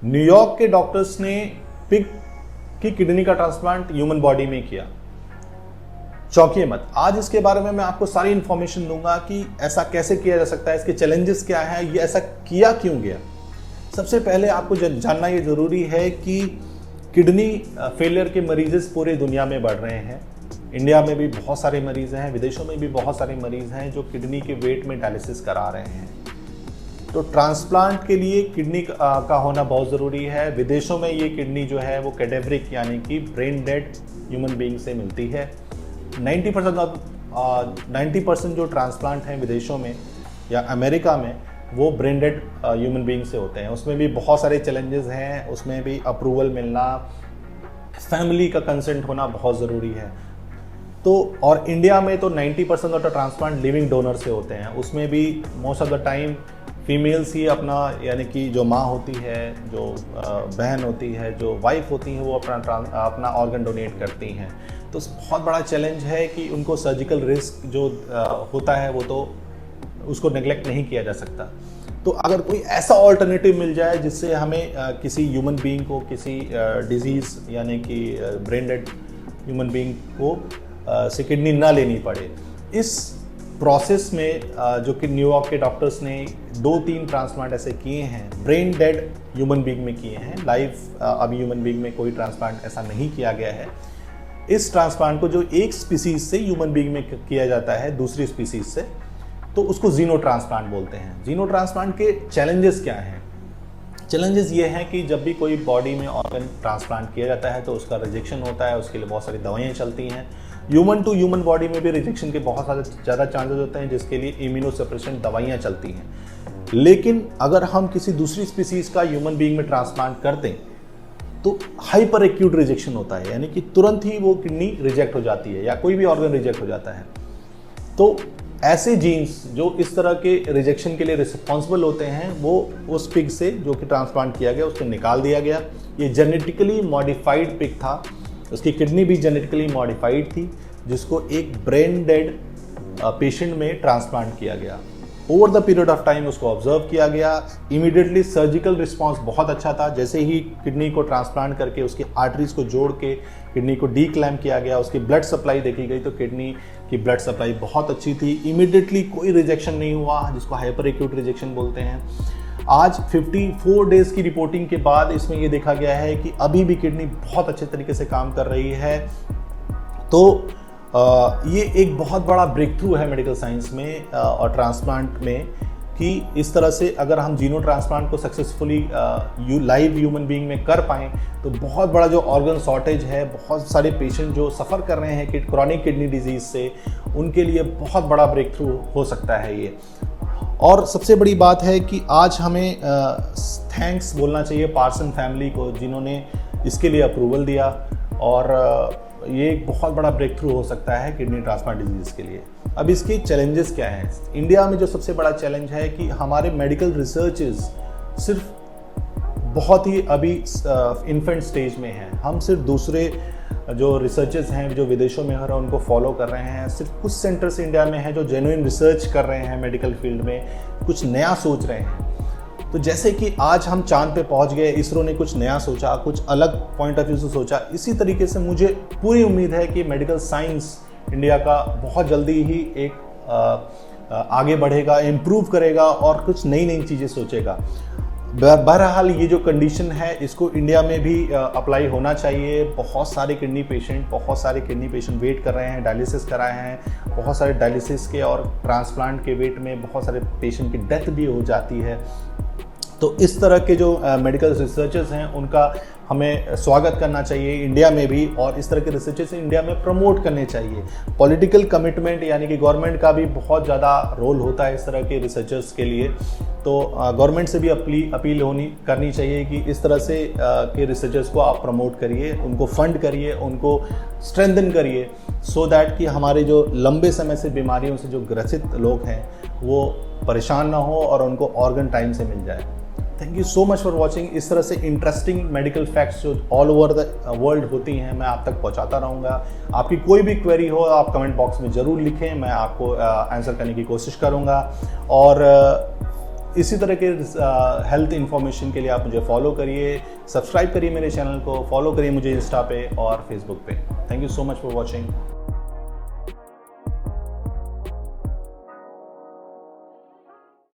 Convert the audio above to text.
New York के doctors ने pig की किडनी का ट्रांसप्लांट ह्यूमन बॉडी में किया। चौंकिए मत, आज इसके बारे में मैं आपको सारी इंफॉर्मेशन दूंगा कि ऐसा कैसे किया जा सकता है, इसके चैलेंजेस क्या है, ये ऐसा किया क्यों गया। सबसे पहले आपको जानना ये जरूरी है कि किडनी फेलियर के मरीज पूरे दुनिया में बढ़ रहे हैं। इंडिया में भी बहुत सारे मरीज हैं, विदेशों में भी बहुत सारे मरीज हैं जो किडनी के वेट में डायलिसिस करा रहे हैं। तो ट्रांसप्लांट के लिए किडनी का होना बहुत ज़रूरी है। विदेशों में ये किडनी जो है वो कैडेवरिक यानी कि ब्रेन डेड ह्यूमन बीइंग से मिलती है। 90% जो ट्रांसप्लांट हैं विदेशों में या अमेरिका में वो ब्रेन डेड ह्यूमन बीइंग से होते हैं। उसमें भी बहुत सारे चैलेंजेस हैं, उसमें भी अप्रूवल मिलना, फैमिली का कंसेंट होना बहुत ज़रूरी है। तो और इंडिया में तो 90% of the transplant living donor से होते हैं। उसमें भी most of the time females ही अपना, यानी कि जो माँ होती है, जो बहन होती है, जो वाइफ होती है, वो अपना ऑर्गन डोनेट करती हैं। तो बहुत बड़ा चैलेंज है कि उनको सर्जिकल रिस्क जो होता है वो तो उसको नेग्लेक्ट नहीं किया जा सकता। तो अगर कोई ऐसा ऑल्टरनेटिव मिल जाए जिससे हमें किसी ह्यूमन बीइंग को किसी डिजीज़ यानी कि ब्रेन डेड ह्यूमन बीइंग को से किडनी ना लेनी पड़े, इस प्रोसेस में जो कि न्यूयॉर्क के डॉक्टर्स ने 2-3 ट्रांसप्लांट ऐसे किए हैं, ब्रेन डेड ह्यूमन बीइंग में किए हैं। लाइव अभी ह्यूमन बीइंग में कोई ट्रांसप्लांट ऐसा नहीं किया गया है। इस ट्रांसप्लांट को जो एक स्पीसीज से ह्यूमन बीइंग में किया जाता है दूसरी स्पीसीज से, तो उसको जीनो ट्रांसप्लांट बोलते हैं। जीनो ट्रांसप्लांट के चैलेंजेस क्या हैं? चैलेंजेस ये हैं कि जब भी कोई बॉडी में ऑर्गन ट्रांसप्लांट किया जाता है तो उसका रिजेक्शन होता है, उसके लिए बहुत सारी दवाइयाँ चलती हैं। ह्यूमन टू ह्यूमन बॉडी में भी रिजेक्शन के बहुत सारे ज़्यादा चांसेस होते हैं, जिसके लिए इम्यूनोसप्रेशन दवाइयाँ चलती हैं। लेकिन अगर हम किसी दूसरी स्पीसीज़ का ह्यूमन बीइंग में ट्रांसप्लांट कर दें तो हाइपर एक्यूट रिजेक्शन होता है, यानी कि तुरंत ही वो किडनी रिजेक्ट हो जाती है या कोई भी ऑर्गन रिजेक्ट हो जाता है। तो ऐसे जीन्स जो इस तरह के रिजेक्शन के लिए रिस्पॉन्सिबल होते हैं वो उस पिग से जो कि ट्रांसप्लांट किया गया उसको निकाल दिया गया। ये जेनेटिकली मॉडिफाइड पिग था, उसकी किडनी भी जेनेटिकली मॉडिफाइड थी, जिसको एक ब्रेन डेड पेशेंट में ट्रांसप्लांट किया गया। Over the period of time उसको ऑब्जर्व किया गया। इमीडिएटली सर्जिकल रिस्पांस बहुत अच्छा था। जैसे ही किडनी को ट्रांसप्लांट करके उसकी आर्टरीज को जोड़ के किडनी को डीक्लैम्प किया गया, उसकी ब्लड सप्लाई देखी गई तो किडनी की ब्लड सप्लाई बहुत अच्छी थी। इमीडिएटली कोई रिजेक्शन नहीं हुआ, जिसको हाइपर एक्यूट रिजेक्शन बोलते हैं। आज 54 डेज की रिपोर्टिंग के बाद इसमें ये देखा गया है कि अभी भी किडनी बहुत अच्छे तरीके से काम कर रही है। तो ये एक बहुत बड़ा ब्रेक थ्रू है मेडिकल साइंस में और ट्रांसप्लांट में कि इस तरह से अगर हम जीनो ट्रांसप्लांट को सक्सेसफुली लाइव ह्यूमन बीइंग में कर पाएँ तो बहुत बड़ा जो ऑर्गन शॉर्टेज है, बहुत सारे पेशेंट जो सफ़र कर रहे हैं क्रॉनिक किडनी डिजीज़ से, उनके लिए बहुत बड़ा ब्रेक थ्रू हो सकता है ये। और सबसे बड़ी बात है कि आज हमें थैंक्स बोलना चाहिए पार्सन फैमिली को, जिन्होंने इसके लिए अप्रूवल दिया। और ये एक बहुत बड़ा ब्रेक थ्रू हो सकता है किडनी ट्रांसप्लांट डिजीज़ के लिए। अब इसके चैलेंजेस क्या हैं? इंडिया में जो सबसे बड़ा चैलेंज है कि हमारे मेडिकल रिसर्चेस सिर्फ बहुत ही अभी इन्फेंट स्टेज में हैं। हम सिर्फ दूसरे जो रिसर्चेस हैं जो विदेशों में हो रहे हैं उनको फॉलो कर रहे हैं। सिर्फ कुछ सेंटर्स इंडिया में हैं जो जेन्युइन रिसर्च कर रहे हैं मेडिकल फील्ड में, कुछ नया सोच रहे हैं। तो जैसे कि आज हम चांद पे पहुंच गए, इसरो ने कुछ नया सोचा, कुछ अलग पॉइंट ऑफ व्यू से सोचा, इसी तरीके से मुझे पूरी उम्मीद है कि मेडिकल साइंस इंडिया का बहुत जल्दी ही एक आगे बढ़ेगा, इम्प्रूव करेगा और कुछ नई नई चीज़ें सोचेगा। बहरहाल ये जो कंडीशन है इसको इंडिया में भी अप्लाई होना चाहिए। बहुत सारे किडनी पेशेंट वेट कर रहे हैं, डायलिसिस कराए हैं। बहुत सारे डायलिसिस के और ट्रांसप्लांट के वेट में बहुत सारे पेशेंट की डेथ भी हो जाती है। तो इस तरह के जो मेडिकल रिसर्चर्स हैं उनका हमें स्वागत करना चाहिए इंडिया में भी, और इस तरह के रिसर्चेस इंडिया में प्रमोट करने चाहिए। पॉलिटिकल कमिटमेंट यानी कि गवर्नमेंट का भी बहुत ज़्यादा रोल होता है इस तरह के रिसर्चर्स के लिए। तो गवर्नमेंट से भी अपील करनी चाहिए कि इस तरह से के रिसर्चर्स को आप प्रमोट करिए, उनको फंड करिए, उनको स्ट्रेंथन करिए, सो दैट कि हमारे जो लंबे समय से बीमारियों से जो ग्रसित लोग हैं वो परेशान ना हो और उनको ऑर्गन टाइम से मिल जाए। Thank you so much for watching. इस तरह से इंटरेस्टिंग मेडिकल फैक्ट्स जो ऑल ओवर द वर्ल्ड होती हैं मैं आप तक पहुंचाता रहूँगा। आपकी कोई भी क्वेरी हो आप कमेंट बॉक्स में ज़रूर लिखें, मैं आपको आंसर करने की कोशिश करूँगा। और इसी तरह के हेल्थ इंफॉर्मेशन के लिए आप मुझे फॉलो करिए, सब्सक्राइब करिए मेरे चैनल को, फॉलो करिए मुझे इंस्टा पे और फेसबुक पे। Thank you so much for watching.